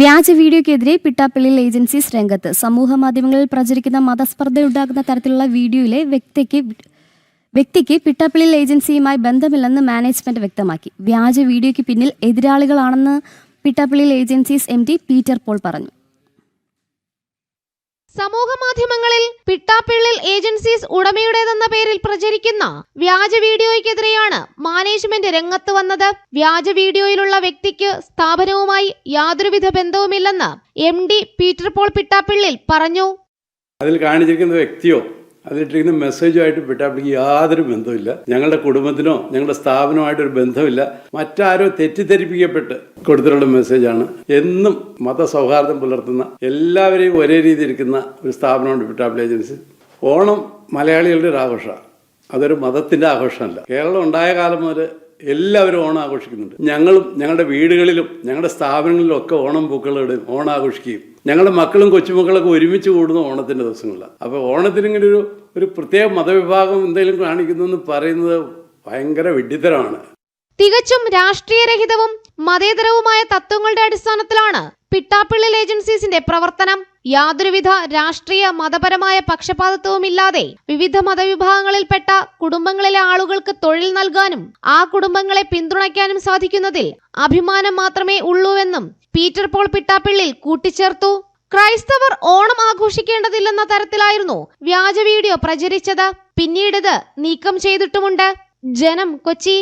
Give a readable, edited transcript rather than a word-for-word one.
വ്യാജ വീഡിയോയ്ക്കെതിരെ പിട്ടാപ്പള്ളിയിൽ ഏജൻസീസ് രംഗത്ത്. സമൂഹ മാധ്യമങ്ങളിൽ പ്രചരിക്കുന്ന മതസ്പർദ്ധയുണ്ടാകുന്ന തരത്തിലുള്ള വീഡിയോയിലെ വ്യക്തിക്ക് പിട്ടാപ്പള്ളിയിൽ ഏജൻസിയുമായി ബന്ധമില്ലെന്ന് മാനേജ്മെന്റ് വ്യക്തമാക്കി. വ്യാജ വീഡിയോയ്ക്ക് പിന്നിൽ എതിരാളികളാണെന്ന് പിട്ടാപ്പള്ളിയിൽ ഏജൻസീസ് MD പീറ്റർ പോൾ പറഞ്ഞു. സമൂഹ മാധ്യമങ്ങളിൽ പിട്ടാപ്പള്ളിയിൽ ഏജൻസീസ് ഉടമയുടേതെന്ന പേരിൽ പ്രചരിക്കുന്ന വ്യാജ വീഡിയോയ്ക്കെതിരെയാണ് മാനേജ്മെന്റ് രംഗത്ത് വന്നത്. വ്യാജ വീഡിയോയിലുള്ള വ്യക്തിക്ക് സ്ഥാപനവുമായി യാതൊരുവിധ ബന്ധവുമില്ലെന്ന് MD പീറ്റർ പോൾ പിട്ടാപ്പള്ളിയിൽ പറഞ്ഞു. അതിൽ കാണിച്ചിരിക്കുന്ന വ്യക്തിയോ അതിലിട്ടിരിക്കുന്ന മെസ്സേജുമായിട്ട് പിട്ടാപ്പള്ളിക്ക് യാതൊരു ബന്ധമില്ല. ഞങ്ങളുടെ കുടുംബത്തിനോ ഞങ്ങളുടെ സ്ഥാപനമായിട്ടൊരു ബന്ധമില്ല. മറ്റാരോ തെറ്റിദ്ധരിപ്പിക്കപ്പെട്ട് കൊടുത്തിട്ടുള്ള മെസ്സേജാണ്. എന്നും മതസൗഹാർദ്ദം പുലർത്തുന്ന എല്ലാവരെയും ഒരേ രീതി ഇരിക്കുന്ന ഒരു സ്ഥാപനമുണ്ട് പിട്ടാപ്പള്ളി ഏജൻസി. ഓണം മലയാളികളുടെ ഒരു ആഘോഷമാണ്, അതൊരു മതത്തിൻ്റെ ആഘോഷമല്ല. കേരളം ഉണ്ടായ കാലം മുതൽ എല്ലാവരും ഓണം ആഘോഷിക്കുന്നുണ്ട്. ഞങ്ങളും ഞങ്ങളുടെ വീടുകളിലും ഞങ്ങളുടെ സ്ഥാപനങ്ങളിലും ഒക്കെ ഓണം പൂക്കളിടും, ഓണം ആഘോഷിക്കുകയും ഞങ്ങളുടെ മക്കളും കൊച്ചുമക്കളൊക്കെ ഒരുമിച്ച് കൂടുന്ന ഓണത്തിൻ്റെ ദിവസങ്ങളിലാണ്. അപ്പോൾ ഓണത്തിന് ഇങ്ങനെ ഒരു പ്രത്യേക മതവിഭാഗം എന്തെങ്കിലും കാണിക്കുന്നു എന്ന് പറയുന്നത് ഭയങ്കര വിഡ്ഢിത്തരമാണ്. തികച്ചും രാഷ്ട്രീയരഹിതവും മതേതരവുമായ തത്വങ്ങളുടെ അടിസ്ഥാനത്തിലാണ് പിട്ടാപ്പള്ളിയിൽ ഏജൻസീസിന്റെ പ്രവർത്തനം. യാതൊരുവിധ രാഷ്ട്രീയ മതപരമായ പക്ഷപാതിത്വവുമില്ലാതെ വിവിധ മതവിഭാഗങ്ങളിൽപ്പെട്ട കുടുംബങ്ങളിലെ ആളുകൾക്ക് തൊഴിൽ നൽകാനും ആ കുടുംബങ്ങളെ പിന്തുണയ്ക്കാനും സാധിക്കുന്നതിൽ അഭിമാനം മാത്രമേ ഉള്ളൂവെന്നും പീറ്റർ പോൾ പിട്ടാപ്പള്ളിയിൽ കൂട്ടിച്ചേർത്തു. ക്രൈസ്തവർ ഓണം ആഘോഷിക്കേണ്ടതില്ലെന്ന തരത്തിലായിരുന്നു വ്യാജ വീഡിയോ പ്രചരിച്ചത്. പിന്നീടിത് നീക്കം ചെയ്തിട്ടുമുണ്ട്. ജനം, കൊച്ചി.